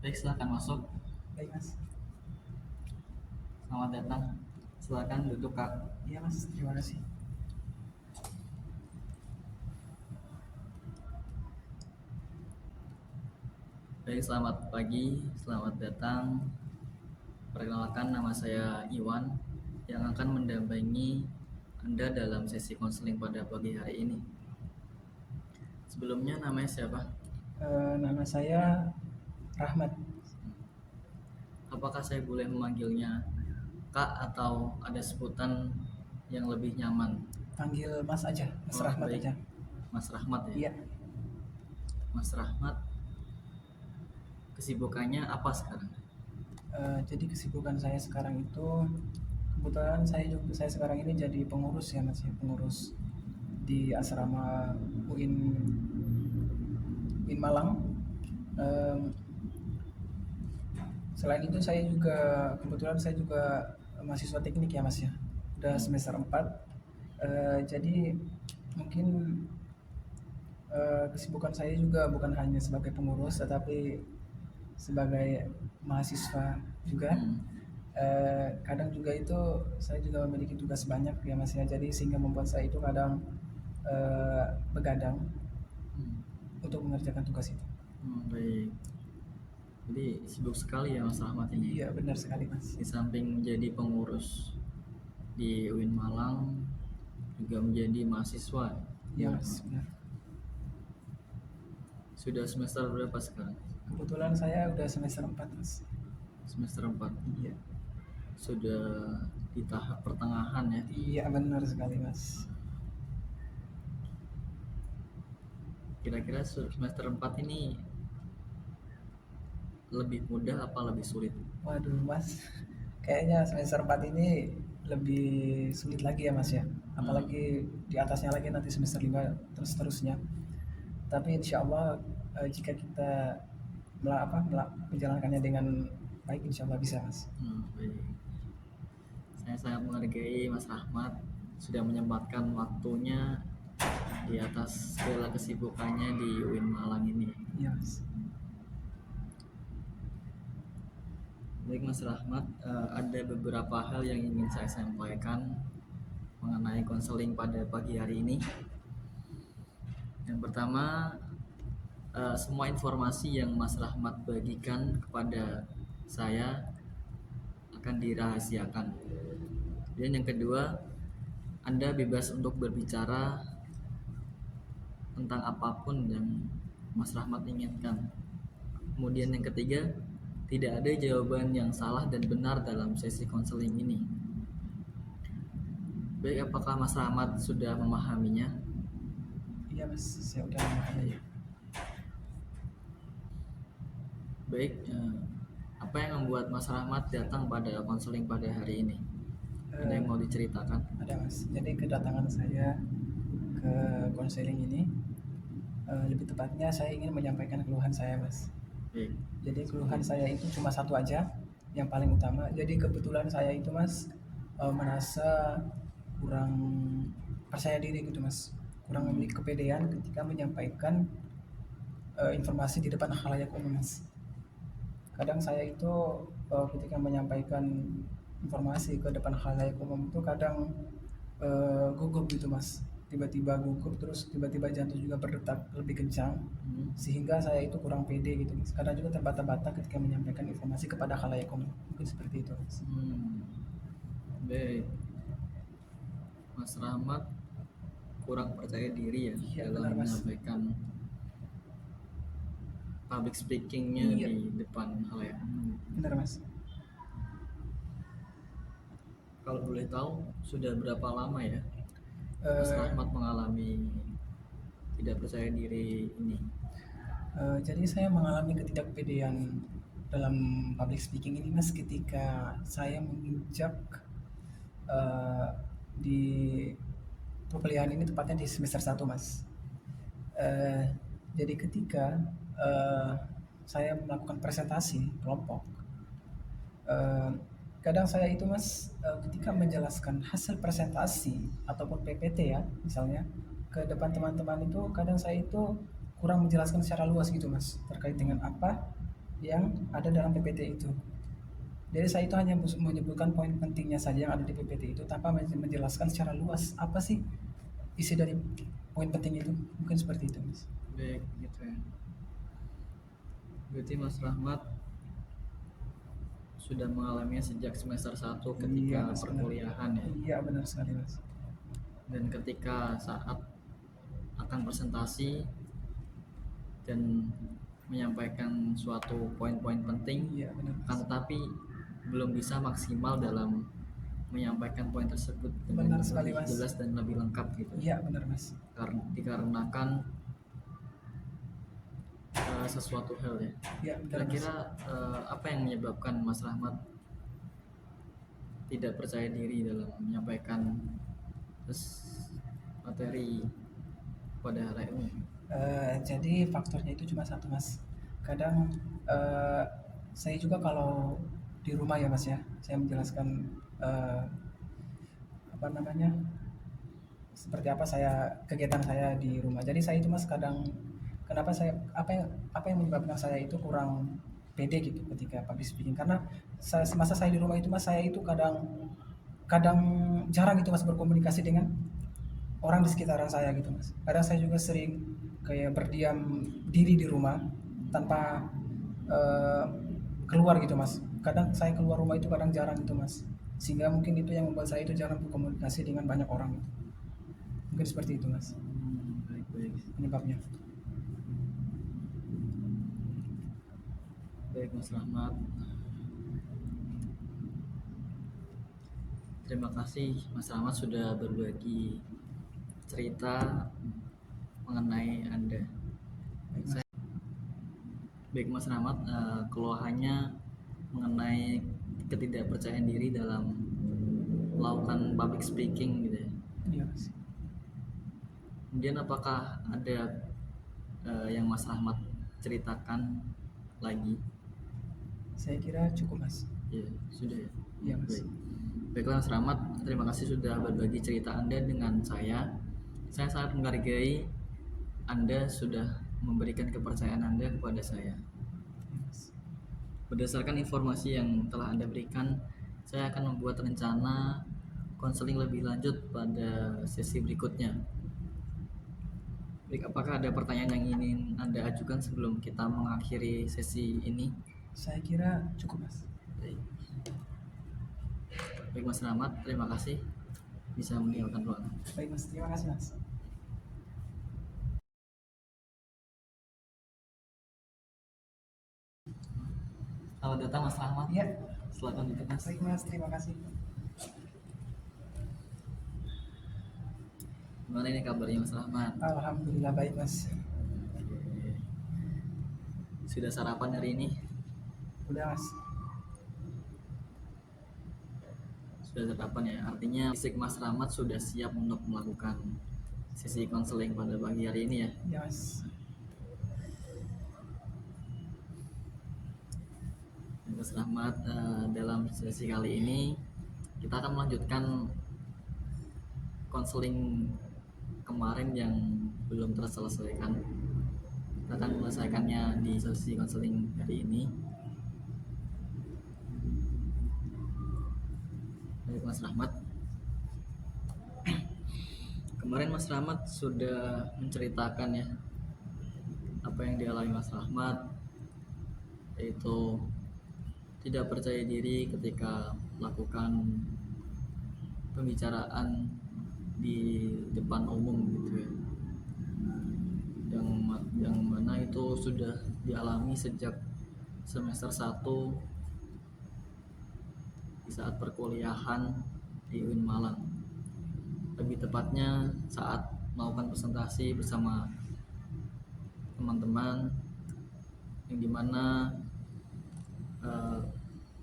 Baik, silakan masuk. Baik Mas. Selamat datang. Silakan duduk, Kak. Iya Mas, terima kasih. Baik, selamat pagi. Selamat datang. Perkenalkan, nama saya Iwan yang akan mendampingi Anda dalam sesi konseling pada pagi hari ini. Sebelumnya namanya siapa? Nama saya Rahmat. Apakah saya boleh memanggilnya Kak atau ada sebutan yang lebih nyaman? Panggil Mas aja, Mas Oh, Rahmat baik. aja. Mas Rahmat ya. Iya. Mas Rahmat, kesibukannya apa sekarang? Jadi kesibukan saya sekarang itu kebetulan saya sekarang ini jadi pengurus ya Mas ya, pengurus di asrama UIN Malang. Em, Selain itu kebetulan saya juga mahasiswa teknik ya Mas ya. Udah semester 4. Jadi mungkin kesibukan saya juga bukan hanya sebagai pengurus tetapi sebagai mahasiswa juga. Kadang juga itu saya juga memiliki tugas banyak ya Mas ya, jadi sehingga membuat saya itu kadang begadang untuk mengerjakan tugas itu. Baik. Jadi sibuk sekali ya Mas Rahmat ini. Iya benar sekali Mas. Di samping menjadi pengurus di UIN Malang, juga menjadi mahasiswa. Iya Mas, benar. Sudah semester berapa sekarang? Kebetulan saya udah semester 4 Mas. Semester 4. Iya. Sudah di tahap pertengahan ya. Iya benar sekali Mas. Kira-kira semester 4 ini lebih mudah apa lebih sulit? Waduh Mas, kayaknya semester 4 ini lebih sulit lagi ya Mas ya. Apalagi di atasnya lagi nanti semester 5 terus terusnya. Tapi insya Allah jika kita menjalankannya dengan baik insya Allah bisa Mas. Baik. Saya sangat menghargai Mas Rahmat sudah menyempatkan waktunya di atas segala kesibukannya di UIN Malang ini. Iya Mas. Baik Mas Rahmat, ada beberapa hal yang ingin saya sampaikan mengenai konseling pada pagi hari ini. Yang pertama, semua informasi yang Mas Rahmat bagikan kepada saya akan dirahasiakan. Dan yang kedua, Anda bebas untuk berbicara tentang apapun yang Mas Rahmat inginkan. Kemudian yang ketiga, tidak ada jawaban yang salah dan benar dalam sesi konseling ini. Baik, apakah Mas Rahmat sudah memahaminya? Iya Mas, saya udah memahami. Baik, apa yang membuat Mas Rahmat datang pada konseling pada hari ini? Ada yang mau diceritakan? Ada Mas. Jadi kedatangan saya ke konseling ini lebih tepatnya saya ingin menyampaikan keluhan saya Mas. Baik. Jadi keluhan saya itu cuma satu aja, yang paling utama. Jadi kebetulan saya itu Mas merasa kurang percaya diri gitu Mas, kurang memiliki kepedean ketika menyampaikan informasi di depan khalayak umum Mas. Kadang saya itu ketika menyampaikan informasi ke depan khalayak umum itu kadang gugup gitu Mas, tiba-tiba gugup, terus tiba-tiba jantung juga berdetak lebih kencang, sehingga saya itu kurang pede gitu Mas. Kadang juga terbata-bata ketika menyampaikan informasi kepada khalayak umum, mungkin seperti itu Mas. Baik, Mas Rahmat kurang percaya diri ya Iya, dalam benar, Mas. menyampaikan public speakingnya Iya. di depan khalayak umum. Benar Mas. Kalau boleh tahu sudah berapa lama ya Mas Eh, Rahmat mengalami tidak percaya diri ini? Jadi saya mengalami ketidakpedean dalam public speaking ini Mas ketika saya menginjak di perkuliahan ini, tepatnya di semester 1 Mas. Jadi ketika saya melakukan presentasi kelompok, kadang saya itu Mas ketika menjelaskan hasil presentasi ataupun PPT ya misalnya ke depan teman-teman itu, kadang saya itu kurang menjelaskan secara luas gitu Mas terkait dengan apa yang ada dalam PPT itu. Jadi saya itu hanya menyebutkan poin pentingnya saja yang ada di PPT itu tanpa menjelaskan secara luas apa sih isi dari poin penting itu. Mungkin seperti itu, Mas. Baik, gitu ya. Berarti Mas Rahmat sudah mengalaminya sejak semester 1 ketika Iya, Mas, benar. perkuliahan ya. Iya, benar sekali, Mas. Dan ketika saat akan presentasi dan menyampaikan suatu poin-poin penting, Iya, benar, Mas. akan tetapi belum bisa maksimal dalam menyampaikan poin tersebut Benar dengan sekali, lebih Mas. jelas dan lebih lengkap gitu. Iya, benar, Mas. Dikarenakan sesuatu hal ya. Iya, benar, Mas. Kira-kira apa yang menyebabkan Mas Rahmat tidak percaya diri dalam menyampaikan materi pada halayak umum? Jadi faktornya itu cuma satu, Mas. Kadang saya juga kalau di rumah ya, Mas ya, saya menjelaskan apa namanya, seperti apa kegiatan saya di rumah. Jadi saya itu, Mas, kadang kenapa apa yang menyebabkan saya itu kurang pede gitu ketika public speaking, karena semasa saya di rumah itu, Mas, saya itu kadang kadang jarang itu, Mas, berkomunikasi dengan orang di sekitaran saya gitu, Mas. Kadang saya juga sering kayak berdiam diri di rumah tanpa eh, keluar gitu, Mas. Kadang saya keluar rumah itu kadang jarang gitu, Mas. Sehingga mungkin itu yang membuat saya itu jarang berkomunikasi dengan banyak orang gitu. Mungkin seperti itu, Mas, Baik. penyebabnya. Baik Mas Rahmat. Terima kasih Mas Rahmat sudah berbagi cerita mengenai Anda. Baik Mas Rahmat, keluhannya mengenai ketidakpercayaan diri dalam melakukan public speaking gitu ya. Iya, Mas. Kemudian apakah ada yang Mas Rahmat ceritakan lagi? Saya kira cukup, Mas. Ya, sudah ya. Iya, Mas. Baiklah Mas Rahmat, terima kasih sudah berbagi cerita Anda dengan saya. Saya sangat menghargai Anda sudah memberikan kepercayaan Anda kepada saya. Iya, Mas. Berdasarkan informasi yang telah Anda berikan, saya akan membuat rencana konseling lebih lanjut pada sesi berikutnya. Baik, apakah ada pertanyaan yang ingin Anda ajukan sebelum kita mengakhiri sesi ini? Saya kira cukup, Mas. Baik Mas Rahmat, terima kasih bisa meninggalkan ruangan. Baik, Mas. Terima kasih, Mas. Selamat datang Mas Rahmat. Iya. Silakan duduk Mas. Baik, Mas. Terima kasih. Gimana ini kabarnya Mas Rahmat? Alhamdulillah baik, Mas. Sudah sarapan hari ini? Udah, Mas. Sudah sarapan ya, artinya fisik Mas Rahmat sudah siap untuk melakukan sesi konseling pada pagi hari ini ya? Iya, Mas. Mas Rahmat, dalam sesi kali ini kita akan melanjutkan konseling kemarin yang belum terselesaikan. Kita akan menyelesaikannya di sesi konseling hari ini. Baik Mas Rahmat, kemarin Mas Rahmat sudah menceritakan ya apa yang dialami Mas Rahmat, yaitu tidak percaya diri ketika melakukan pembicaraan di depan umum gitu ya, yang mana itu sudah dialami sejak semester 1 di saat perkuliahan di UIN Malang, lebih tepatnya saat melakukan presentasi bersama teman-teman, yang dimana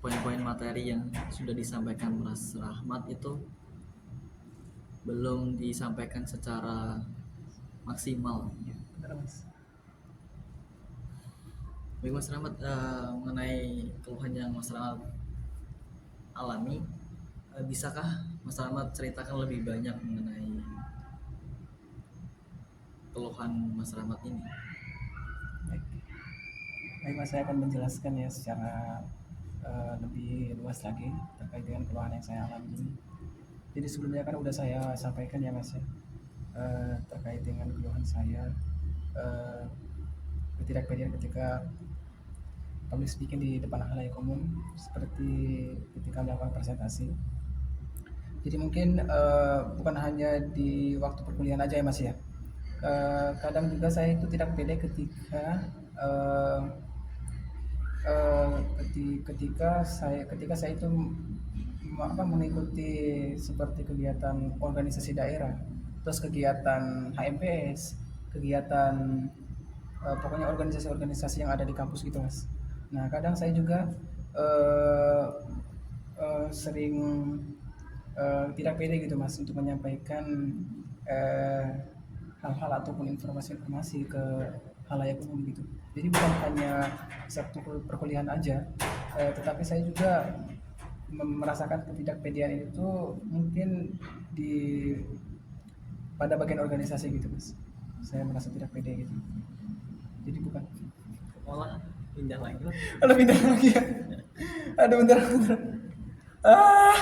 poin-poin materi yang sudah disampaikan Mas Rahmat itu belum disampaikan secara maksimal. Iya, benar, Mas. Baik Mas Rahmat, mengenai keluhan yang Mas Rahmat alami, bisakah Mas Rahmat ceritakan lebih banyak mengenai keluhan Mas Rahmat ini? Baik. Baik Mas, saya akan menjelaskan ya secara lebih luas lagi terkait dengan keluhan yang saya alami ini. Jadi sebelumnya kan udah saya sampaikan ya Mas ya, terkait dengan keluhan saya, eh, ketidakpedean ketika public speaking di depan halayak umum seperti ketika melakukan presentasi. Jadi mungkin bukan hanya di waktu perkuliahan aja ya Mas ya. Kadang juga saya itu tidak pede ketika eh, ketika saya itu mengikuti seperti kegiatan organisasi daerah, terus kegiatan HMPS, kegiatan pokoknya organisasi-organisasi yang ada di kampus gitu Mas. Nah kadang saya juga eh, sering tidak pede gitu Mas untuk menyampaikan eh, hal-hal ataupun informasi-informasi ke halayak umum gitu. Jadi bukan hanya satu perkuliahan aja, tetapi saya juga merasakan ketidakpedean itu mungkin di pada bagian organisasi gitu Mas. Saya merasa tidak pede gitu. Jadi bukan. Malah pindah lagi lah. Aduh pindah lagi ya. Aduh bentar. Ah.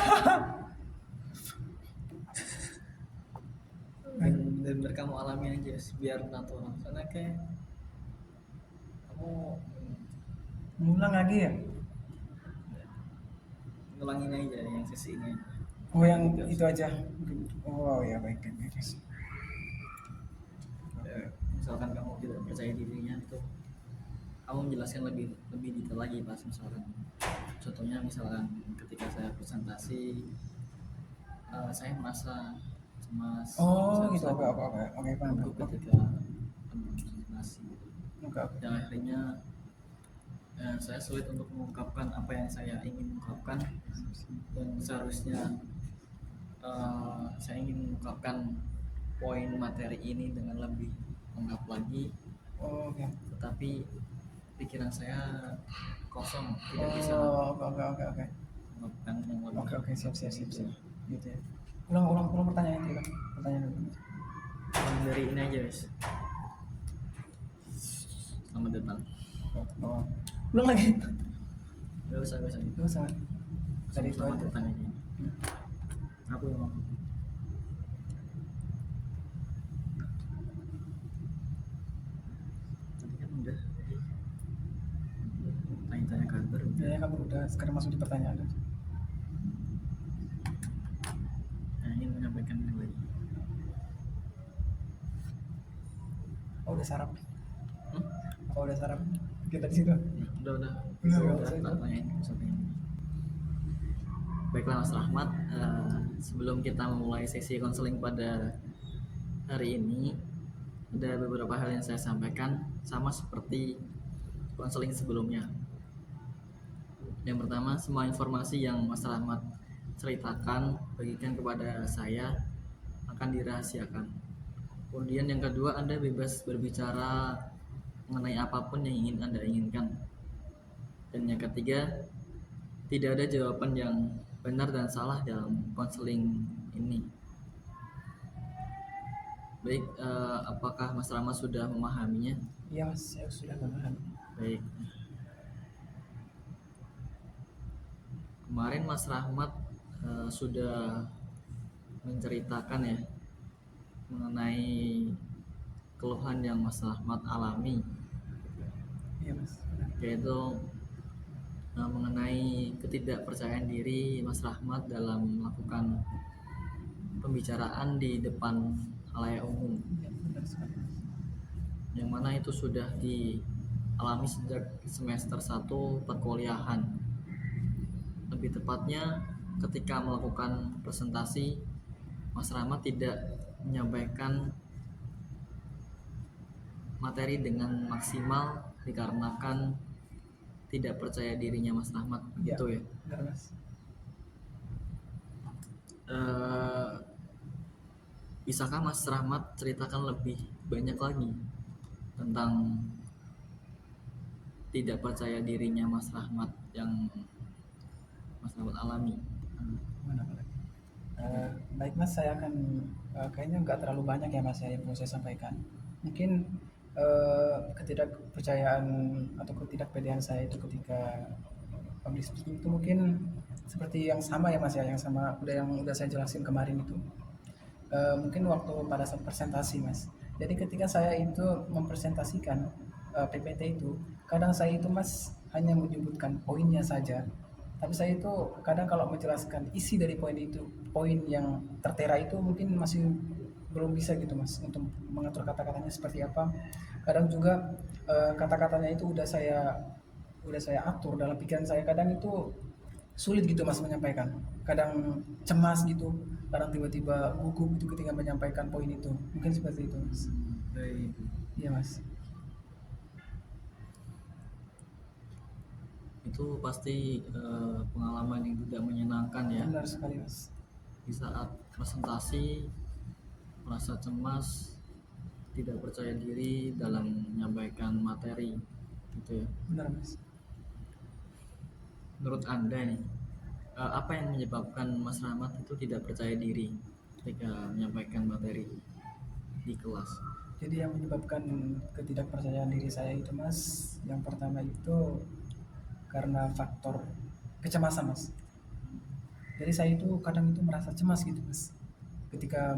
Bener-bener kamu alami aja biar natural, karena kayak kamu Ngulang lagi ya. ngulangin aja yang sisi ini aja. Oh yang itu aja. Oh ya baik. Ya, misalkan kamu tidak percaya dirinya itu, kamu menjelaskan lebih lebih detail lagi pas misalkan contohnya misalkan ketika saya presentasi, saya merasa cemas, Oh saya gitu merasa oke paham. gugup Oke. ketika presentasi, Oke. yang akhirnya saya sulit untuk mengungkapkan apa yang saya ingin ungkapkan, dan seharusnya saya ingin mengungkapkan poin materi ini dengan lebih lengkap lagi, Oh, oke. tetapi pikiran saya kosong, tidak bisa Oh, oke. mengungkapkan yang lebih Oke, siap. gitu. Gitu ya. Ulang pertanyaan itu kan. Pertanyaan dulu. Yang dari ini aja guys, selamat datang. Oh. Ulang lagi. Gak usah Itu sama. Tadi itu selamat aja. datang aja. Aku yang ngomong. Tadi kan udah tanya-tanya kabar udah. Ya, kamu udah sekarang masuk di pertanyaan. Saya ingin menyampaikan yang lagi. Oh, udah sarap. Hmm? Oh, udah sarap. Kita di situ. Udah Udah, tak tanyain satu ini. Baiklah Mas Rahmat, sebelum kita memulai sesi konseling pada hari ini, ada beberapa hal yang saya sampaikan sama seperti konseling sebelumnya. Yang pertama, semua informasi yang Mas Rahmat ceritakan, bagikan kepada saya, akan dirahasiakan. Kemudian yang kedua, Anda bebas berbicara mengenai apapun yang ingin Anda inginkan. Dan yang ketiga, tidak ada jawaban yang benar dan salah dalam konseling ini. Baik, apakah Mas Rama sudah memahaminya? Iya Mas, saya sudah memahami. Baik. Kemarin Mas Rahmat sudah menceritakan ya mengenai keluhan yang Mas Rahmat alami, Iya Mas. yaitu mengenai ketidakpercayaan diri Mas Rahmat dalam melakukan pembicaraan di depan halayak umum, Iya, benar sekali. yang mana itu sudah dialami sejak semester 1 perkuliahan. Lebih tepatnya ketika melakukan presentasi, Mas Rahmat tidak menyampaikan materi dengan maksimal dikarenakan tidak percaya dirinya Mas Rahmat, gitu ya. Benar Mas. Bisakah Mas Rahmat ceritakan lebih banyak lagi tentang tidak percaya dirinya Mas Rahmat yang Mas Rahmat alami? Mana lagi? Baik Mas, saya akan kayaknya nggak terlalu banyak ya Mas ya yang perlu saya sampaikan. Mungkin ketidakpercayaan atau ketidakpedean saya itu ketika public speaking itu mungkin seperti yang sama ya Mas ya, yang sama yang udah saya jelasin kemarin itu. Mungkin waktu pada saat presentasi Mas. Jadi ketika saya itu mempresentasikan PPT itu, kadang saya itu Mas hanya menyebutkan poinnya saja. Tapi saya itu kadang kalau menjelaskan isi dari poin itu, poin yang tertera itu mungkin masih belum bisa gitu Mas untuk mengatur kata-katanya seperti apa. Kadang juga kata-katanya itu udah saya atur dalam pikiran saya, kadang itu sulit gitu Mas menyampaikan. Kadang cemas gitu, kadang tiba-tiba gugup gitu ketika menyampaikan poin itu. Mungkin seperti itu Mas. Baik. Iya Mas. Itu pasti pengalaman yang tidak menyenangkan ya. Benar sekali Mas. Di saat presentasi merasa cemas, tidak percaya diri dalam menyampaikan materi gitu ya. Benar Mas. Menurut Anda nih, apa yang menyebabkan Mas Rahmat itu tidak percaya diri ketika menyampaikan materi di kelas? Jadi yang menyebabkan ketidakpercayaan diri saya itu Mas, yang pertama itu karena faktor kecemasan Mas. Jadi saya itu kadang itu merasa cemas gitu Mas ketika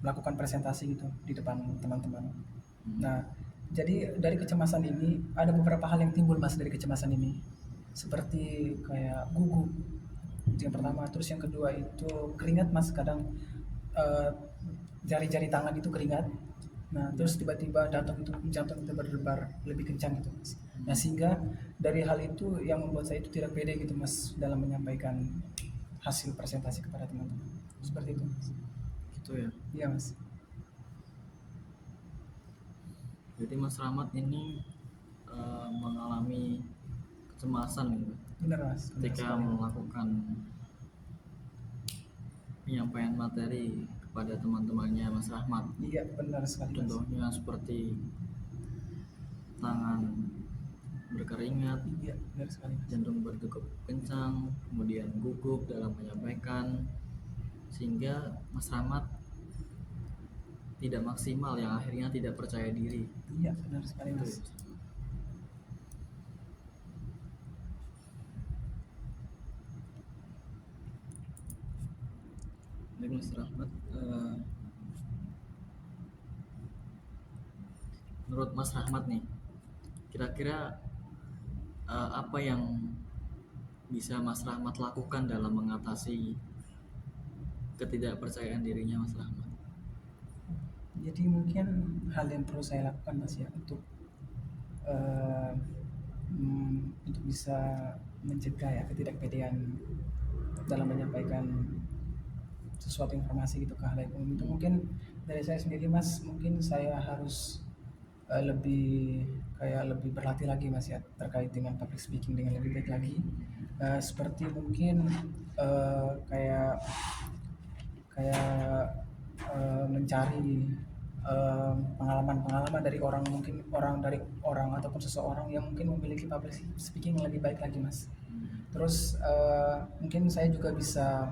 melakukan presentasi gitu di depan teman-teman. Nah, jadi dari kecemasan ini ada beberapa hal yang timbul Mas dari kecemasan ini. Seperti kayak gugup. Itu yang pertama, terus yang kedua itu keringat Mas, kadang eh, jari-jari tangan itu keringat. Nah, terus tiba-tiba jantung itu berdebar lebih kencang gitu Mas. Nah, sehingga dari hal itu yang membuat saya itu tidak pede gitu Mas dalam menyampaikan hasil presentasi kepada teman-teman. Seperti itu Mas. Gitu ya. Iya Mas. Jadi Mas Rahmat ini mengalami kecemasan gitu Benar Mas. Benar ketika sekali. melakukan penyampaian materi kepada teman-temannya Mas Rahmat. Iya, benar sekali Mas. Contohnya seperti tangan berkeringat, Iya, benar sekali Mas. jantung berdegup kencang, kemudian gugup dalam menyampaikan, sehingga Mas Rahmat tidak maksimal yang akhirnya tidak percaya diri. Iya, benar sekali Itu Mas. ya. Baik Mas Rahmat, menurut Mas Rahmat nih, kira-kira apa yang bisa Mas Rahmat lakukan dalam mengatasi ketidakpercayaan dirinya Mas Rahmat? Jadi mungkin hal yang perlu saya lakukan Mas ya eh, untuk bisa mencegah ya ketidakpedean dalam menyampaikan sesuatu informasi gitu ke halayak umum itu, mungkin dari saya sendiri Mas, mungkin saya harus lebih berlatih lagi Mas ya terkait dengan public speaking dengan lebih baik lagi. Seperti mungkin kayak kayak mencari pengalaman-pengalaman dari orang, mungkin orang ataupun seseorang yang mungkin memiliki public speaking yang lebih baik lagi Mas. Terus mungkin saya juga bisa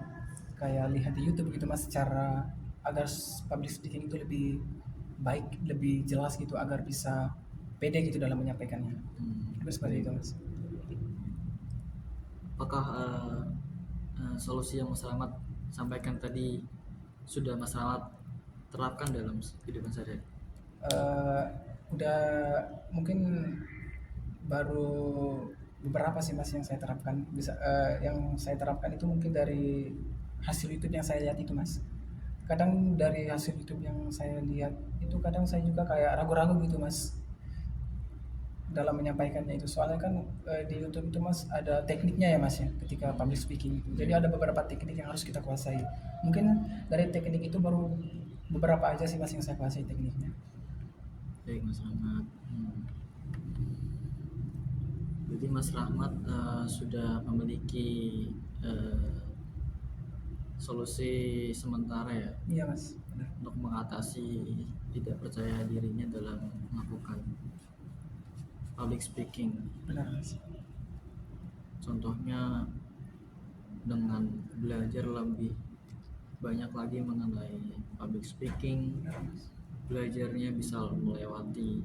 kayak lihat di YouTube gitu Mas, cara agar public speaking itu lebih baik, lebih jelas gitu, agar bisa pede gitu dalam menyampaikannya. Terus seperti itu Mas. Apakah solusi yang Mas Rahmat sampaikan tadi sudah Mas Rahmat terapkan dalam kehidupan sehari-hari? Udah mungkin baru beberapa sih Mas yang saya terapkan. Yang saya terapkan itu mungkin dari hasil YouTube yang saya lihat itu Mas. Kadang dari hasil YouTube yang saya lihat itu kadang saya juga kayak ragu-ragu gitu Mas dalam menyampaikannya itu. Soalnya kan di YouTube itu Mas ada tekniknya ya Mas ya ketika public speaking itu. Jadi ada beberapa teknik yang harus kita kuasai. Mungkin dari teknik itu baru beberapa aja sih Mas yang saya kuasai tekniknya. Baik Mas Rahmat. Jadi Mas Rahmat sudah memiliki solusi sementara ya Iya Mas, benar. untuk mengatasi tidak percaya dirinya dalam melakukan public speaking. Benar Mas. Contohnya dengan belajar lebih banyak lagi mengenai public speaking, Benar Mas. belajarnya bisa melewati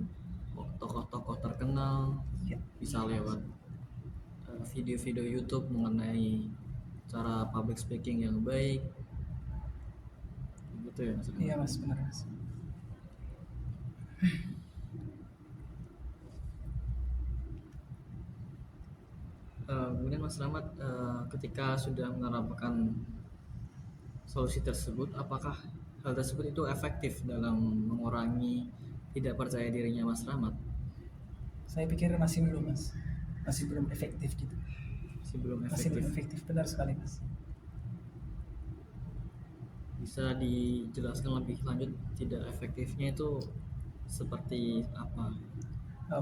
tokoh-tokoh terkenal, Ya, bisa lewat video-video YouTube mengenai cara public speaking yang baik, gitu ya Mas iya Rahmat. mas, benar mas. Kemudian Mas Rahmat, ketika sudah menerapkan solusi tersebut, apakah hal tersebut itu efektif dalam mengurangi tidak percaya dirinya Mas Rahmat? Saya pikir masih belum mas, masih belum efektif gitu, Masih belum masih efektif. belum efektif, benar sekali mas. Bisa dijelaskan lebih lanjut tidak efektifnya itu seperti apa?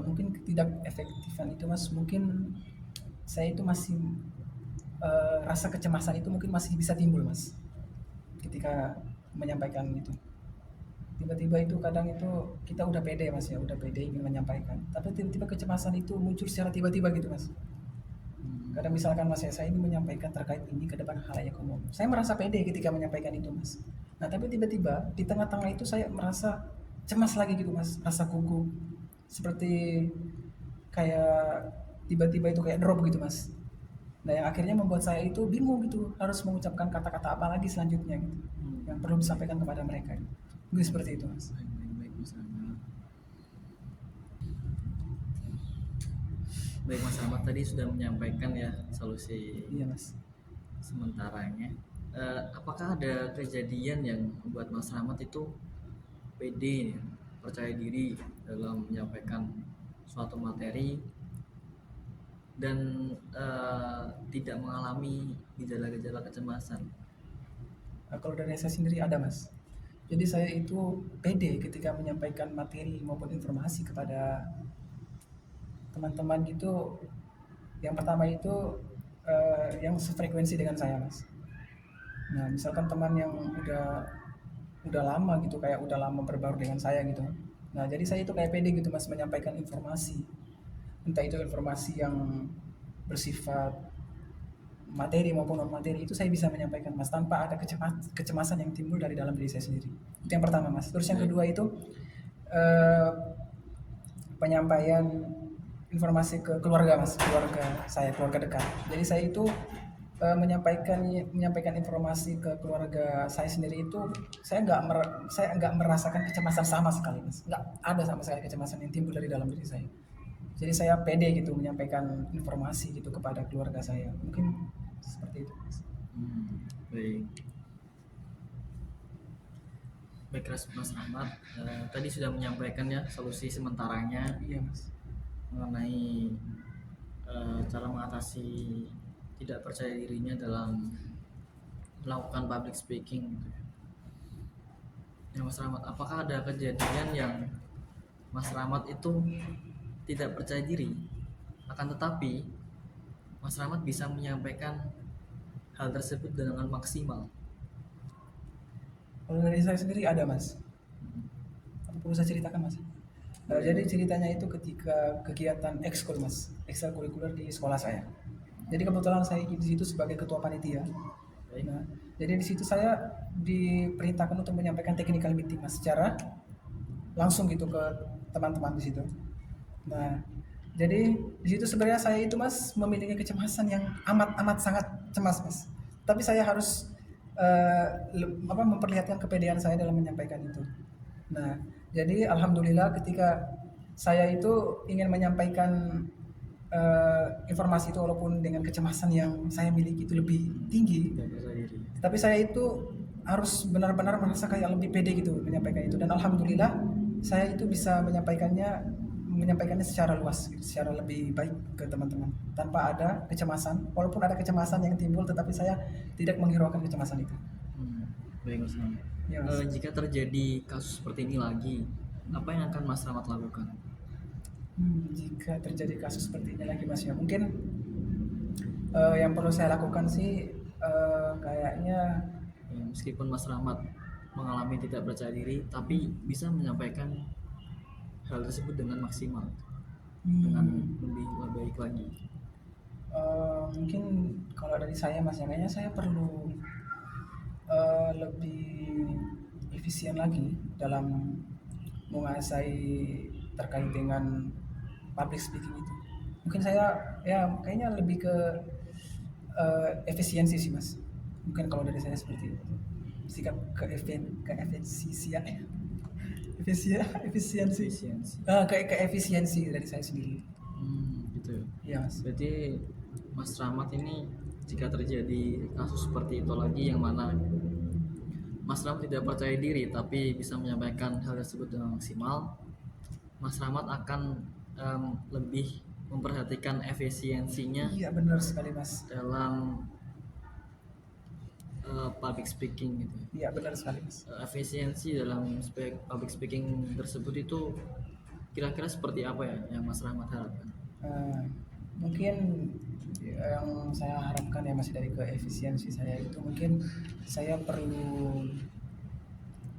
Mungkin tidak efektifan itu mas, mungkin saya itu masih rasa kecemasan itu mungkin masih bisa timbul mas ketika menyampaikan itu. Tiba-tiba itu kadang itu kita udah pede mas ya, udah pede ingin menyampaikan, tapi tiba-tiba kecemasan itu muncul secara tiba-tiba gitu mas. Kadang misalkan mas ya, saya ini menyampaikan terkait ini ke depan halayak umum, saya merasa pede ketika menyampaikan itu mas. Nah tapi tiba-tiba di tengah-tengah itu saya merasa cemas lagi gitu mas, rasa gugup, seperti kayak tiba-tiba itu kayak drop gitu mas. Nah yang akhirnya membuat saya itu bingung gitu, harus mengucapkan kata-kata apa lagi selanjutnya gitu, yang perlu disampaikan kepada mereka. Mungkin seperti itu mas. Baik, Mas Rahmat. Baik Mas Rahmat tadi sudah menyampaikan ya solusi Iya mas. sementaranya. Apakah ada kejadian yang membuat Mas Rahmat itu pede, percaya diri dalam menyampaikan suatu materi dan tidak mengalami gejala-gejala kecemasan? Kalau dari saya sendiri ada mas. Jadi saya itu pede ketika menyampaikan materi maupun informasi kepada teman-teman gitu. Yang pertama itu yang sefrekuensi dengan saya mas. Nah misalkan teman yang udah lama gitu, kayak udah lama berbaur dengan saya gitu. Nah jadi saya itu kayak pede gitu mas menyampaikan informasi, entah itu informasi yang bersifat materi maupun non materi, itu saya bisa menyampaikan mas tanpa ada kecemasan yang timbul dari dalam diri saya sendiri. Itu yang pertama mas. Terus yang Baik. kedua itu eh, penyampaian informasi ke keluarga mas, keluarga saya, keluarga dekat. Jadi saya itu menyampaikan informasi ke keluarga saya sendiri itu, saya nggak merasakan kecemasan sama sekali mas, nggak ada sama sekali kecemasan yang timbul dari dalam diri saya. Jadi saya pede gitu menyampaikan informasi gitu kepada keluarga saya, mungkin seperti itu mas. Baik. Baik Mas Ahmad, tadi sudah menyampaikan ya solusi sementaranya Iya mas. mengenai cara mengatasi tidak percaya dirinya dalam melakukan public speaking gitu ya. Ya Mas Rahmat, apakah ada kejadian yang Mas Rahmat itu tidak percaya diri, akan tetapi Mas Rahmat bisa menyampaikan hal tersebut dengan maksimal? Kalau dari saya sendiri ada mas, apa perlu saya ceritakan mas? Jadi ceritanya itu ketika kegiatan ekskul mas, ekstrakurikuler di sekolah saya. Jadi kebetulan saya di situ sebagai ketua panitia. Baik. Nah, jadi di situ saya diperintahkan untuk menyampaikan technical meeting mas, secara langsung gitu ke teman-teman di situ. Nah, jadi di situ sebenarnya saya itu mas memiliki kecemasan yang amat sangat cemas mas. Tapi saya harus memperlihatkan kepedean saya dalam menyampaikan itu. Nah, jadi alhamdulillah ketika saya itu ingin menyampaikan informasi itu walaupun dengan kecemasan yang saya miliki itu lebih tinggi, Tidak percaya diri. tapi saya itu harus benar-benar merasa kayak lebih pede gitu menyampaikan itu, dan alhamdulillah saya itu bisa menyampaikannya secara luas gitu, secara lebih baik ke teman-teman tanpa ada kecemasan, walaupun ada kecemasan yang timbul tetapi saya tidak menghiraukan kecemasan itu. Baik Mas Rahmat. Ya, Mas. Jika terjadi kasus seperti ini lagi, apa yang akan Mas Rahmat lakukan? Jika terjadi kasus seperti ini lagi mas ya, mungkin yang perlu saya lakukan sih kayaknya Ya, meskipun Mas Rahmat mengalami tidak percaya diri, tapi bisa menyampaikan hal tersebut dengan maksimal, dengan lebih baik lagi. mungkin kalau dari saya mas ya, kayaknya saya perlu lebih efisien lagi dalam menguasai terkait dengan public speaking itu. Mungkin saya ya kayaknya lebih ke efisiensi sih mas. Mungkin kalau dari saya seperti itu. Sikap keefisiensian efisiensi Efisiensi. keefisiensi dari saya sendiri. Gitu ya. Iya mas. Berarti Mas Rahmat ini jika terjadi kasus seperti itu lagi yang mana Mas Rahmat tidak percaya diri tapi bisa menyampaikan hal tersebut dengan maksimal, Mas Rahmat akan lebih memperhatikan efisiensinya Iya benar sekali mas. dalam public speaking gitu. Iya benar sekali mas. Efisiensi dalam public speaking tersebut itu kira-kira seperti apa ya yang Mas Rahmat harapkan? Mungkin yang saya harapkan ya masih dari keefisiensi saya itu mungkin saya perlu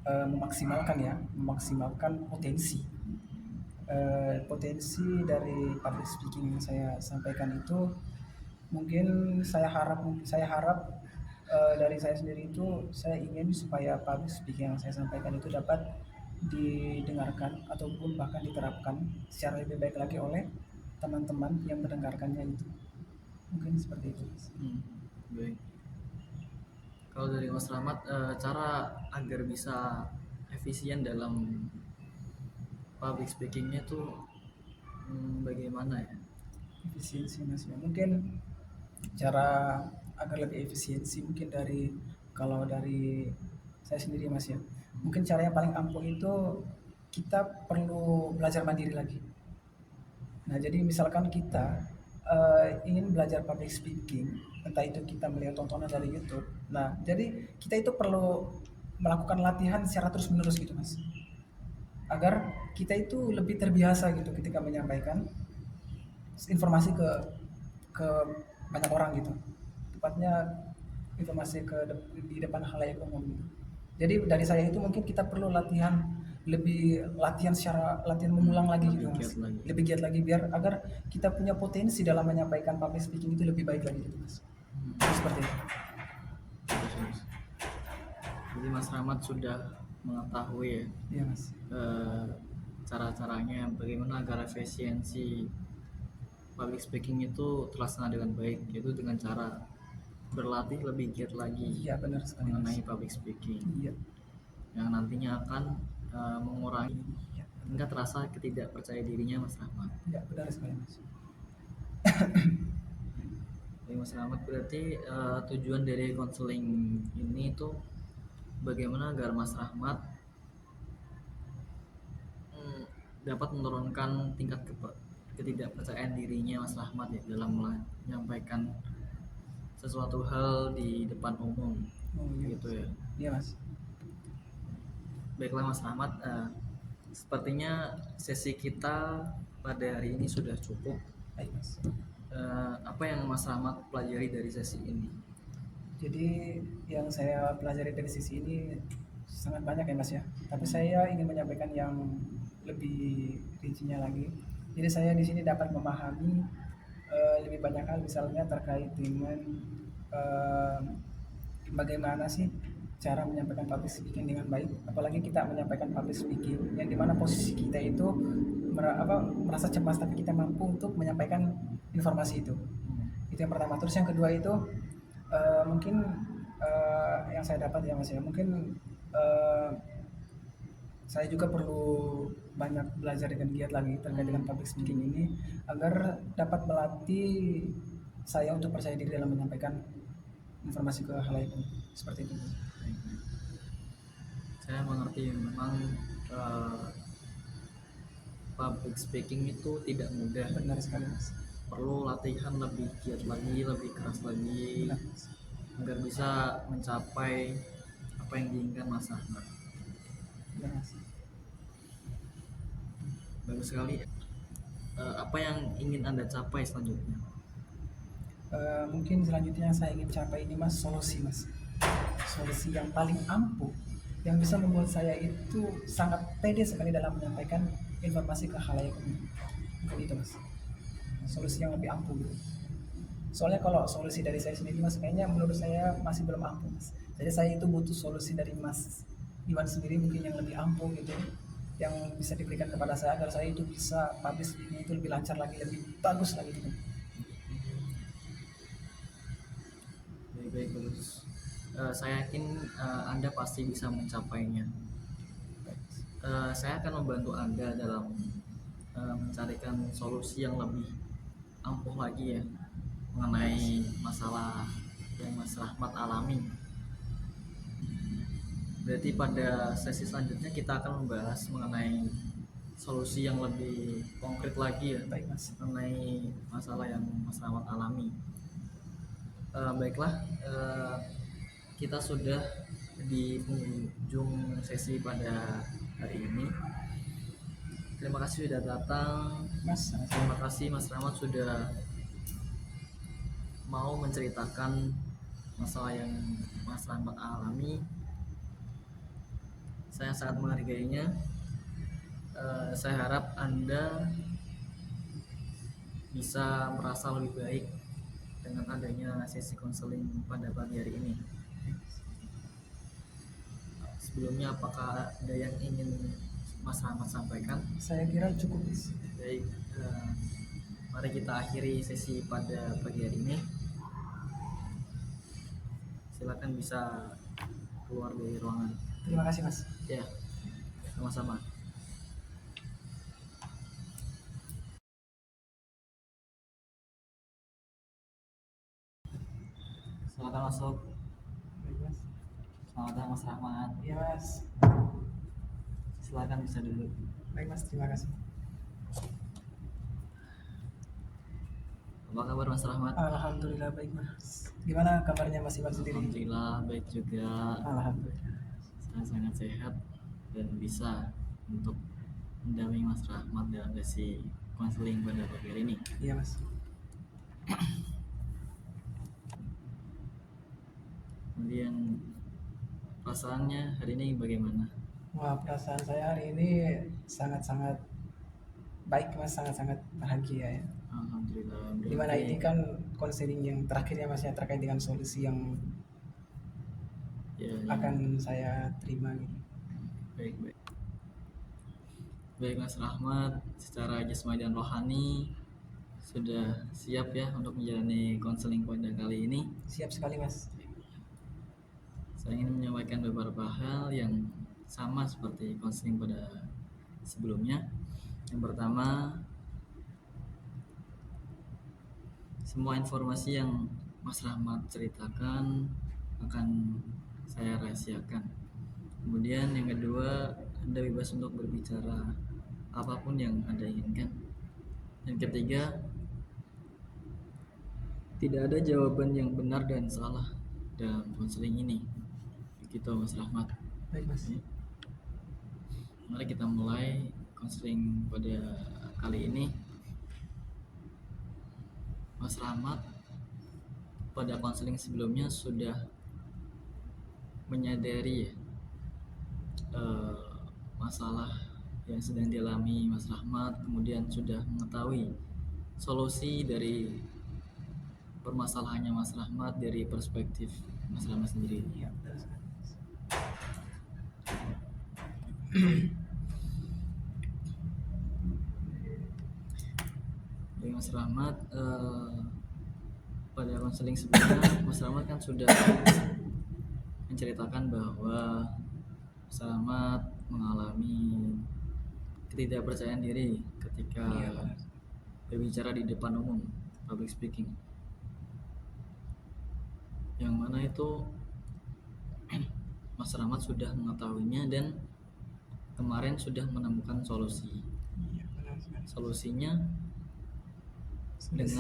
memaksimalkan potensi dari public speaking yang saya sampaikan itu. Mungkin saya harap dari saya sendiri itu saya ingin supaya public speaking yang saya sampaikan itu dapat didengarkan ataupun bahkan diterapkan secara lebih baik lagi oleh teman-teman yang mendengarkannya itu. Mungkin seperti itu. Baik. Kalau dari Mas Rahmat, cara agar bisa efisien dalam public speakingnya tuh bagaimana ya? Efisiensi mas ya. Mungkin cara agar lebih efisiensi mungkin kalau dari saya sendiri mas ya. Mungkin cara yang paling ampuh itu kita perlu belajar mandiri lagi. Nah, jadi misalkan kita ingin belajar public speaking, entah itu kita melihat tontonan dari YouTube. Nah, jadi kita itu perlu melakukan latihan secara terus-menerus gitu, Mas. Agar kita itu lebih terbiasa gitu ketika menyampaikan informasi ke banyak orang gitu. Tepatnya informasi di depan khalayak umum gitu. Jadi dari saya itu mungkin kita perlu latihan mengulang lagi gitu mas, lebih giat lagi biar agar kita punya potensi dalam menyampaikan public speaking itu lebih baik lagi gitu mas. Seperti itu. Jadi Mas Rahmat sudah mengetahui ya, Iya mas. Cara-caranya bagaimana agar efisiensi public speaking itu terlaksana dengan baik, yaitu dengan cara berlatih lebih giat lagi. Iya benar sekali mengenai mas. public speaking. Iya. Yang nantinya akan mengurangi tingkat rasa ketidakpercaya dirinya Mas Rahmat. Iya benar sekali mas. Jadi Mas Rahmat berarti tujuan dari konseling ini itu bagaimana agar Mas Rahmat dapat menurunkan tingkat ketidakpercayaan dirinya Mas Rahmat ya dalam menyampaikan sesuatu hal di depan umum. Iya, gitu ya. Iya mas. Baiklah Mas Rahmat, sepertinya sesi kita pada hari ini sudah cukup. Baik mas. Apa yang Mas Rahmat pelajari dari sesi ini? Jadi yang saya pelajari dari sisi ini sangat banyak ya mas ya. Tapi saya ingin menyampaikan yang lebih rincinya lagi. Jadi saya di sini dapat memahami lebih banyak hal, misalnya terkait dengan bagaimana sih cara menyampaikan public speaking dengan baik. Apalagi kita menyampaikan public speaking yang dimana posisi kita itu merasa cemas tapi kita mampu untuk menyampaikan informasi itu. Itu yang pertama. Terus yang kedua itu mungkin yang saya dapat ya mas ya, mungkin saya juga perlu banyak belajar dengan giat lagi terkait dengan public speaking ini agar dapat melatih saya untuk percaya diri dalam menyampaikan informasi ke halayak seperti itu. Saya mengerti memang public speaking itu tidak mudah. Benar sekali mas. Perlu latihan lebih giat lagi, lebih keras lagi. Benar. Agar bisa mencapai apa yang diinginkan Mas Ahmad. Bagus sekali. Apa yang ingin Anda capai selanjutnya? Mungkin selanjutnya yang saya ingin capai ini mas, solusi yang paling ampuh yang bisa membuat saya itu sangat pede sekali dalam menyampaikan informasi ke khalayak umum. Mungkin itu mas, solusi yang lebih ampuh gitu. Soalnya kalau solusi dari saya sendiri mas, kayaknya menurut saya masih belum ampuh mas. Jadi saya itu butuh solusi dari mas Iwan sendiri mungkin yang lebih ampuh gitu. yang bisa diberikan kepada saya agar saya itu bisa publish ini itu lebih lancar lagi, lebih bagus lagi gitu. Baik-baik, bagus. Saya yakin Anda pasti bisa mencapainya. Saya akan membantu Anda dalam mencarikan solusi yang lebih ampuh lagi ya mengenai masalah yang Mas Rahmat alami. Berarti pada sesi selanjutnya kita akan membahas mengenai solusi yang lebih konkret lagi ya Baik Mas. mengenai masalah yang Mas Rahmat alami. Baiklah, kita sudah di penghujung sesi pada hari ini. Terima kasih sudah datang, Mas. terima kasih Mas Rahmat sudah mau menceritakan masalah yang Mas Rahmat alami. Saya sangat menghargainya. Saya harap Anda bisa merasa lebih baik dengan adanya sesi konseling pada pagi hari ini. Sebelumnya apakah ada yang ingin Mas Rahmat sampaikan? Saya kira cukup Mas. Baik, mari kita akhiri sesi pada pagi hari ini. Silakan bisa keluar dari ruangan. Terima kasih Mas. Ya, sama-sama. Silakan masuk. Baik Mas. Selamat datang Mas Rahmat. Iya Mas. Silakan bisa duduk. Baik Mas, terima kasih. Apa kabar Mas Rahmat? Alhamdulillah baik Mas. Gimana kabarnya Mas Iwan sendiri? Alhamdulillah baik juga. Alhamdulillah. Saya sangat sehat dan bisa untuk mendampingi Mas Rahmat dalam sesi konseling pada pagi hari ini. Iya Mas. Kemudian perasaannya hari ini bagaimana? Wah, perasaan saya hari ini sangat-sangat baik Mas, sangat-sangat bahagia ya. Alhamdulillah. Dimana ini kan konseling yang terakhirnya Mas ya, terkait dengan solusi yang ya, akan saya terima gitu. Baik. Baik Mas Rahmat, secara jasmani dan rohani sudah siap ya untuk menjalani konseling pada kali ini. Siap sekali Mas. Saya ingin menyampaikan beberapa hal yang sama seperti konseling pada sebelumnya. Yang pertama, semua informasi yang Mas Rahmat ceritakan akan saya rahasiakan. Kemudian yang kedua, Anda bebas untuk berbicara apapun yang Anda inginkan. Yang ketiga, tidak ada jawaban yang benar dan salah dalam konseling ini. Begitu Mas Rahmat. Baik Mas. Mari kita mulai konseling pada kali ini. Mas Rahmat pada konseling sebelumnya sudah menyadari masalah yang sedang dialami Mas Rahmat, kemudian sudah mengetahui solusi dari permasalahannya Mas Rahmat dari perspektif Mas Rahmat sendiri. Iya, benar sekali. Jadi Mas Rahmat pada konseling sebelumnya Mas Rahmat kan sudah menceritakan bahwa Mas Rahmat mengalami ketidakpercayaan diri ketika Iya, benar. berbicara di depan umum, public speaking, yang mana itu Mas Rahmat sudah mengetahuinya dan kemarin sudah menemukan solusi. Iya, benar sekali. Solusinya Solusi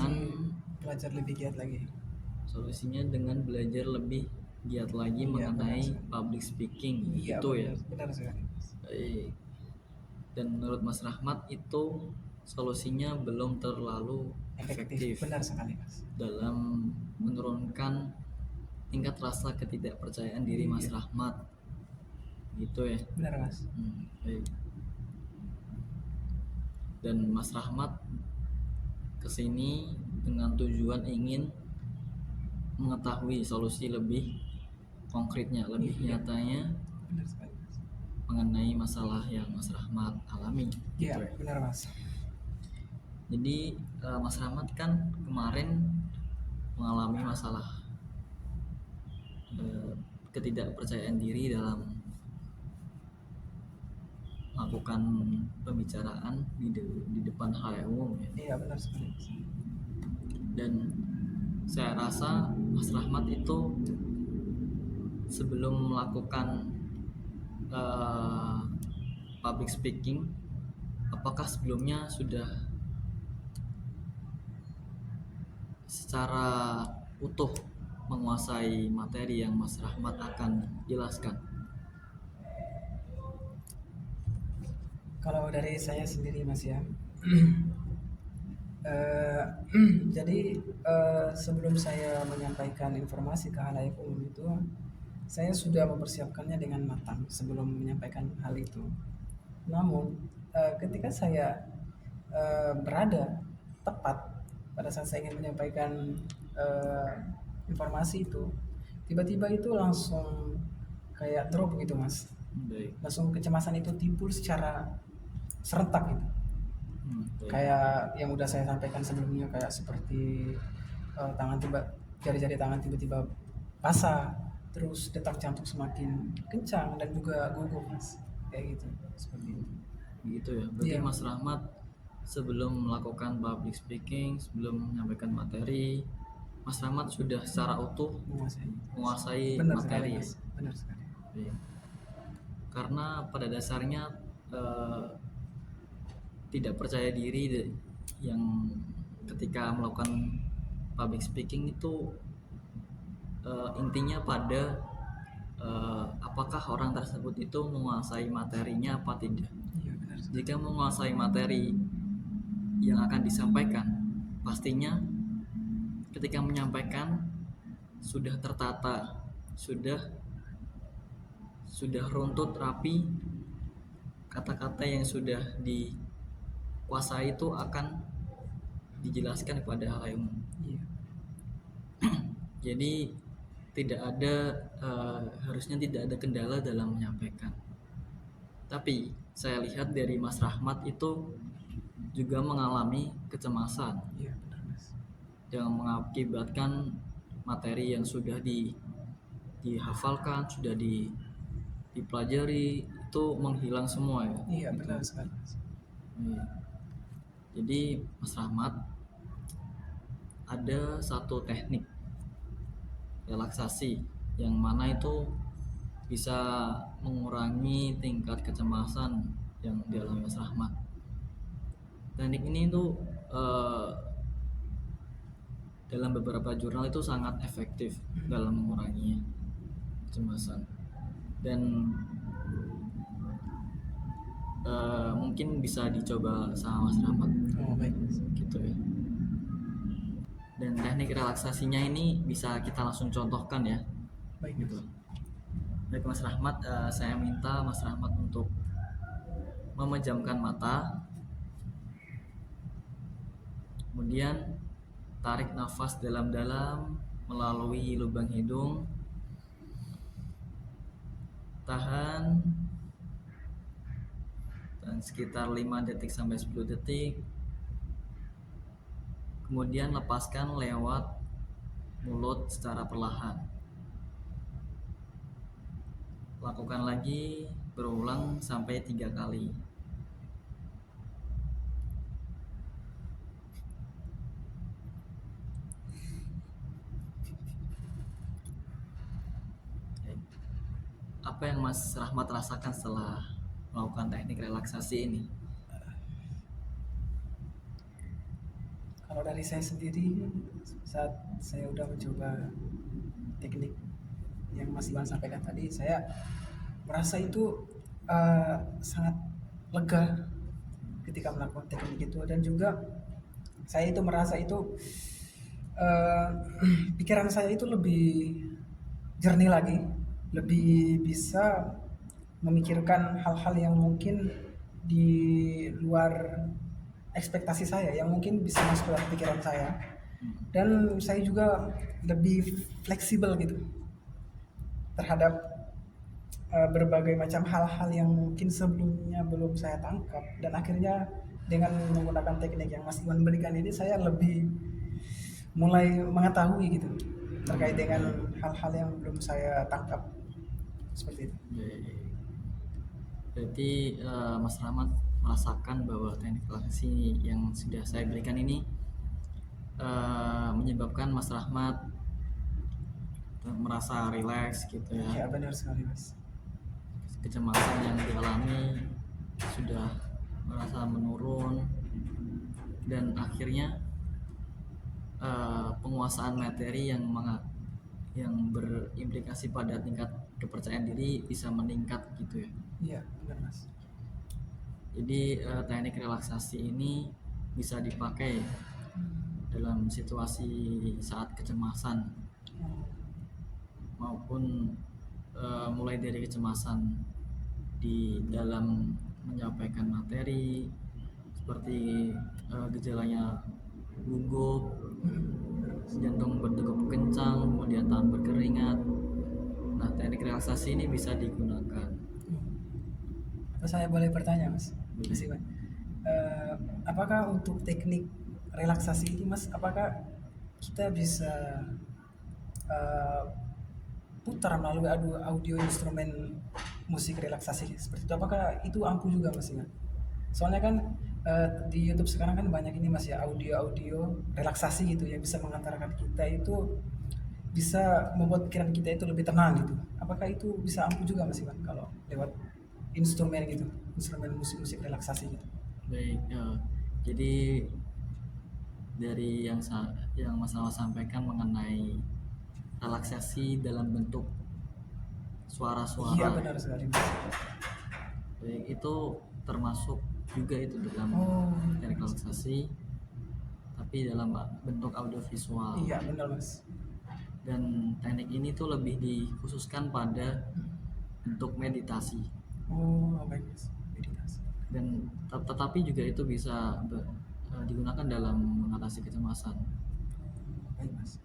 belajar lebih giat lagi. Solusinya dengan belajar lebih giat lagi Iya, mengenai benar. public speaking, Iya, itu ya. benar sekali. Baik. Dan menurut Mas Rahmat itu solusinya belum terlalu efektif Benar sekali Mas. dalam menurunkan tingkat rasa ketidakpercayaan diri Mas Iya. Rahmat, gitu ya. Benar Mas. Baik. Dan Mas Rahmat kesini dengan tujuan ingin mengetahui solusi lebih konkretnya, lebih Iya. nyatanya Benar sekali Mas. mengenai masalah yang Mas Rahmat alami. Iya, Gitu ya. benar Mas. Jadi Mas Rahmat kan kemarin mengalami masalah ketidakpercayaan diri dalam melakukan pembicaraan di depan halayak umum ya. Iya, benar sekali Mas. Dan saya rasa Mas Rahmat itu sebelum melakukan public speaking, apakah sebelumnya sudah secara utuh menguasai materi yang Mas Rahmat akan jelaskan? Kalau dari saya sendiri Mas ya, eh, jadi sebelum saya menyampaikan informasi ke halayak umum itu, saya sudah mempersiapkannya dengan matang sebelum menyampaikan hal itu. Namun ketika saya berada tepat pada saat saya ingin menyampaikan eh, informasi itu, tiba-tiba itu langsung kayak drop gitu Mas. Baik. Langsung kecemasan itu timbul secara serentak gitu. Baik. Kayak yang udah saya sampaikan sebelumnya, kayak seperti jari-jari tangan tiba-tiba basah, terus detak jantung semakin kencang dan juga gugup Mas, kayak gitu, seperti itu. Begitu ya. Berarti Iya. Mas Rahmat sebelum melakukan public speaking, sebelum menyampaikan materi, Mas Rahmat sudah secara utuh menguasai Benar sekali materi. Mas, benar sekali. Iya. Karena pada dasarnya tidak percaya diri yang ketika melakukan public speaking itu intinya pada apakah orang tersebut itu menguasai materinya apa tidak. Iya, benar sekali. Jika menguasai materi yang akan disampaikan, pastinya ketika menyampaikan sudah tertata, sudah runtut rapi, kata-kata yang sudah dikuasai itu akan dijelaskan kepada halayak umum. Iya. Jadi tidak ada harusnya tidak ada kendala dalam menyampaikan. Tapi saya lihat dari Mas Rahmat itu juga mengalami kecemasan Iya, benar Mas. yang mengakibatkan materi yang sudah dihafalkan, sudah dipelajari itu menghilang semua ya. Iya, Gitu. benar sekali Mas. Iya. Jadi Mas Rahmat ada satu teknik relaksasi yang mana itu bisa mengurangi tingkat kecemasan yang dialami Mas Rahmat. Teknik ini tuh dalam beberapa jurnal itu sangat efektif dalam mengurangi kecemasan, dan mungkin bisa dicoba sama Mas Rahmat. Oh, baik Mas. Gitu ya. Dan teknik relaksasinya ini bisa kita langsung contohkan ya. Baik Gitu. Mas. Baik Mas Rahmat, saya minta Mas Rahmat untuk memejamkan mata, kemudian tarik nafas dalam-dalam melalui lubang hidung, tahan dan sekitar 5 detik sampai 10 detik, kemudian lepaskan lewat mulut secara perlahan. Lakukan lagi berulang sampai 3 kali. Apa yang Mas Rahmat rasakan setelah melakukan teknik relaksasi ini? Kalau dari saya sendiri, saat saya udah mencoba teknik yang Mas Iwan sampaikan tadi, saya merasa itu sangat lega ketika melakukan teknik itu, dan juga saya itu merasa itu pikiran saya itu lebih jernih lagi, lebih bisa memikirkan hal-hal yang mungkin di luar ekspektasi saya, yang mungkin bisa masuk ke dalam pikiran saya, dan saya juga lebih fleksibel gitu terhadap berbagai macam hal-hal yang mungkin sebelumnya belum saya tangkap, dan akhirnya dengan menggunakan teknik yang Mas Iwan berikan ini saya lebih mulai mengetahui gitu terkait dengan hal-hal yang belum saya tangkap seperti itu. Baik. Berarti Mas Rahmat merasakan bahwa teknik relaksasi yang sudah saya berikan ini menyebabkan Mas Rahmat merasa rileks gitu Ya ya. benar sekali Mas. Kecemasan yang dialami sudah merasa menurun, dan akhirnya penguasaan materi yang berimplikasi pada tingkat kepercayaan diri bisa meningkat gitu ya. Iya benar Mas. Jadi teknik relaksasi ini bisa dipakai dalam situasi saat kecemasan, maupun mulai dari kecemasan di dalam menyampaikan materi, seperti gejalanya gugup, jantung berdegup kencang, kemudian tangan berkeringat. Nah, teknik relaksasi ini bisa digunakan. Atau saya boleh bertanya Mas? Boleh. Mas Iwan. Apakah untuk teknik relaksasi ini Mas, apakah kita bisa eh, putar melalui audio instrumen musik relaksasi seperti itu? Apakah itu ampuh juga Mas Iwan? Soalnya kan di YouTube sekarang kan banyak ini Mas ya, audio-audio relaksasi gitu yang bisa mengantarkan kita itu, bisa membuat pikiran kita itu lebih tenang gitu. Apakah itu bisa ampuh juga Mas Iwan kalau lewat instrumen gitu, instrumen musik-musik relaksasi gitu? Baik, jadi dari yang Mas Rahmat sampaikan mengenai relaksasi dalam bentuk Iya suara-suara, benar sekali Mas. baik, itu termasuk juga itu dalam Oh teknik relaksasi, tapi dalam bentuk audiovisual. iya benar Mas. Dan teknik ini tuh lebih dikhususkan pada bentuk meditasi, Oh baik Mas, meditasi. dan tetapi juga itu bisa digunakan dalam mengatasi kecemasan Baik Mas,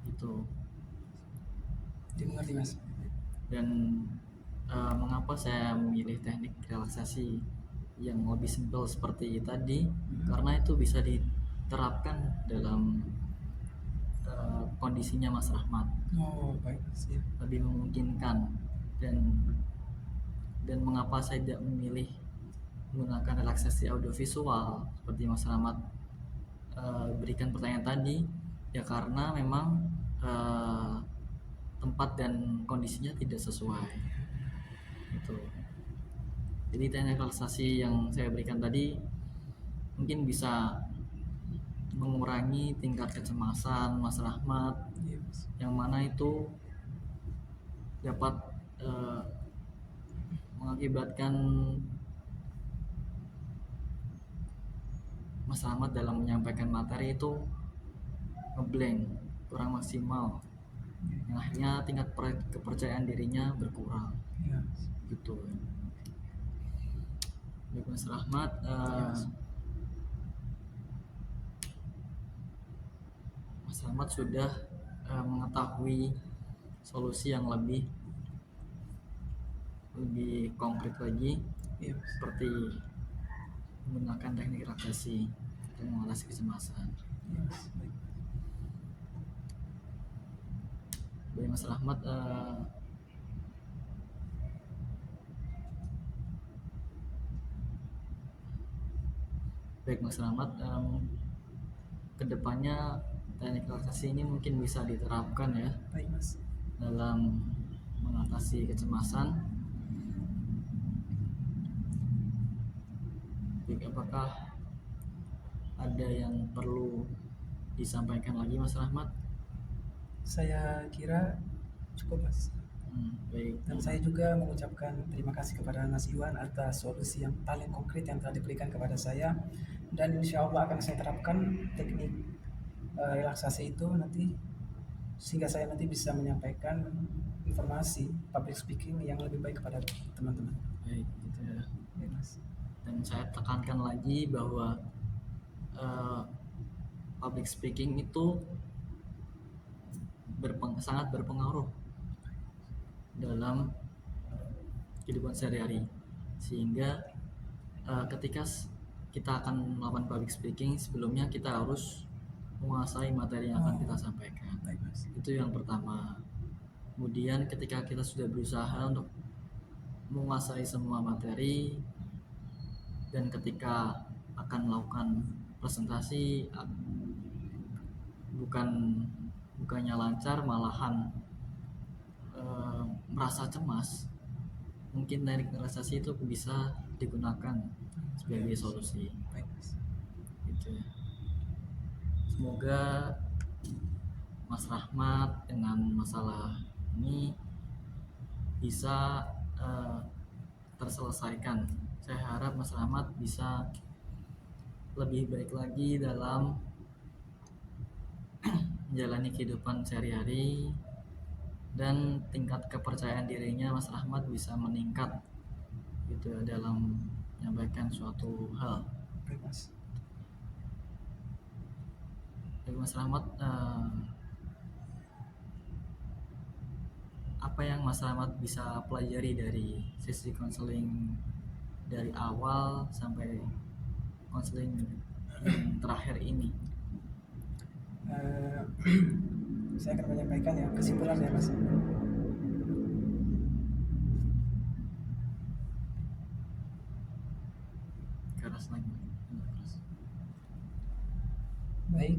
itu. dimengerti Mas. Dan mengapa saya memilih teknik relaksasi yang lebih simpel seperti tadi, karena itu bisa diterapkan dalam kondisinya Mas Rahmat, Oh baik Mas ya. lebih memungkinkan. Dan mengapa saya tidak memilih menggunakan relaksasi audiovisual seperti Mas Rahmat berikan pertanyaan tadi, ya karena memang tempat dan kondisinya tidak sesuai gitu. Jadi teknik relaksasi yang saya berikan tadi mungkin bisa mengurangi tingkat kecemasan Mas Rahmat, Iya Mas. yang mana itu dapat mengakibatkan Mas Rahmat dalam menyampaikan materi itu ngeblank, kurang maksimal, yang akhirnya tingkat kepercayaan dirinya berkurang Iya Mas. gitu. Baik Mas Rahmat, Mas Rahmat sudah mengetahui solusi yang lebih konkret lagi, Iya Mas. seperti menggunakan teknik relaksasi untuk mengatasi kecemasan. Iya Mas. Baik. Baik Mas Rahmat, baik Mas Rahmat, kedepannya teknik relaksasi ini mungkin bisa diterapkan ya Baik Mas. dalam mengatasi kecemasan. Baik, apakah ada yang perlu disampaikan lagi Mas Rahmat? Saya kira cukup Mas. Baik. Dan saya juga mengucapkan terima kasih kepada Mas Iwan atas solusi yang paling konkret yang telah diberikan kepada saya, dan insya Allah akan saya terapkan teknik relaksasi itu nanti, sehingga saya nanti bisa menyampaikan informasi public speaking yang lebih baik kepada teman-teman. Baik, gitu ya. Ya, Mas. Dan saya tekankan lagi bahwa public speaking itu sangat berpengaruh dalam kehidupan sehari-hari, sehingga ketika kita akan melakukan public speaking, sebelumnya kita harus menguasai materi yang akan kita sampaikan. Baik mas. Itu yang pertama. Kemudian ketika kita sudah berusaha untuk menguasai semua materi, dan ketika akan melakukan presentasi, bukannya lancar, malahan merasa cemas, mungkin teknik relaksasi itu bisa digunakan sebagai solusi. Baik mas. Gitu ya. Semoga Mas Rahmat dengan masalah ini bisa terselesaikan. Saya harap Mas Rahmat bisa lebih baik lagi dalam menjalani kehidupan sehari-hari, dan tingkat kepercayaan dirinya Mas Rahmat bisa meningkat gitu ya, dalam menyampaikan suatu hal. Baik mas. Jadi Mas Rahmat, apa yang Mas Rahmat bisa pelajari dari sesi konseling dari awal sampai konseling yang terakhir ini? Saya akan menyampaikan ya kesimpulan ya mas. Keras lagi. Baik,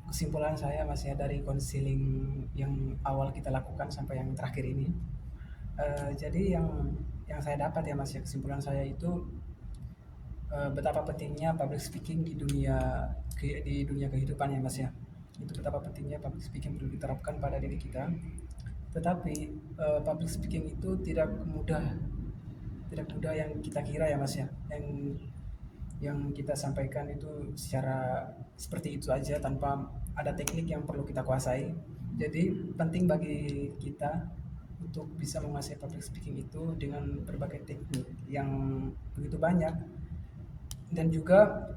kesimpulan saya mas ya dari konseling yang awal kita lakukan sampai yang terakhir ini. Jadi yang saya dapat ya mas ya, kesimpulan saya itu betapa pentingnya public speaking di dunia kehidupan ya mas ya. Itu betapa pentingnya public speaking perlu diterapkan pada diri kita. Tetapi public speaking itu tidak mudah yang kita kira ya mas ya. Yang kita sampaikan itu secara seperti itu aja tanpa ada teknik yang perlu kita kuasai. Jadi penting bagi kita untuk bisa menguasai public speaking itu dengan berbagai teknik yang begitu banyak. Dan juga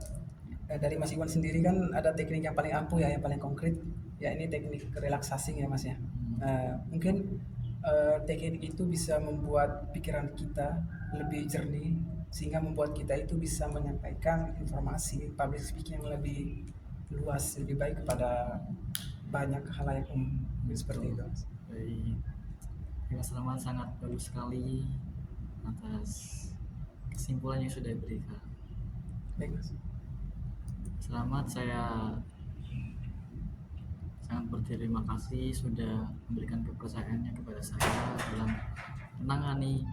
dari Mas Iwan sendiri kan ada teknik yang paling ampuh ya, yang paling konkret, ya ini teknik relaksasi ya mas ya. Mungkin teknik itu bisa membuat pikiran kita lebih jernih, sehingga membuat kita itu bisa menyampaikan informasi public speaking yang lebih luas, lebih baik kepada banyak halayak umum. Seperti itu mas. Baik. Mas Rahmat sangat bagus sekali atas kesimpulan yang sudah diberikan. Baik mas. Selamat, saya sangat berterima kasih sudah memberikan kepercayaannya kepada saya dalam menangani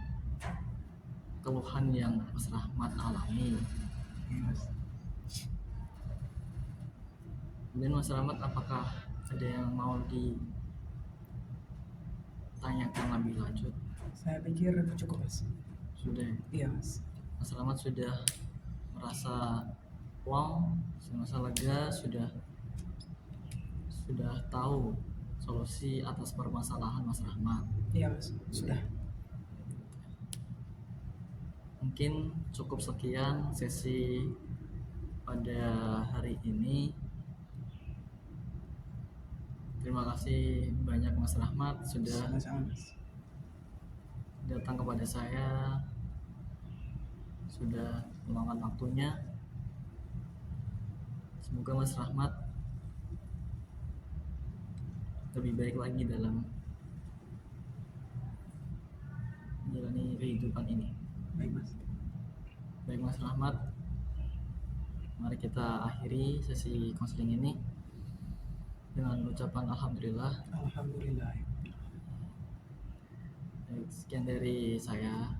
keluhan yang Mas Rahmat alami. Kemudian Mas Rahmat, apakah ada yang mau ditanyakan lebih lanjut? Saya pikir cukup mas. Sudah. Iya mas. Mas Rahmat sudah merasa wow, merasa lega, sudah tahu solusi atas permasalahan Mas Rahmat. Iya mas, sudah. Mungkin cukup sekian sesi pada hari ini. Terima kasih banyak Mas Rahmat sudah Sama-sama mas. datang kepada saya, sudah meluangkan waktunya. Semoga Mas Rahmat lebih baik lagi dalam menjalani kehidupan ini. Baik mas. Baik Mas Rahmat, mari kita akhiri sesi konseling ini dengan ucapan alhamdulillah. Alhamdulillah. Baik, sekian dari saya.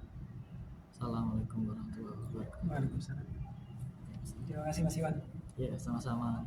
Assalamualaikum warahmatullahi wabarakatuh. Waalaikumsalam. Terima kasih mas Iwan. Ya, sama-sama.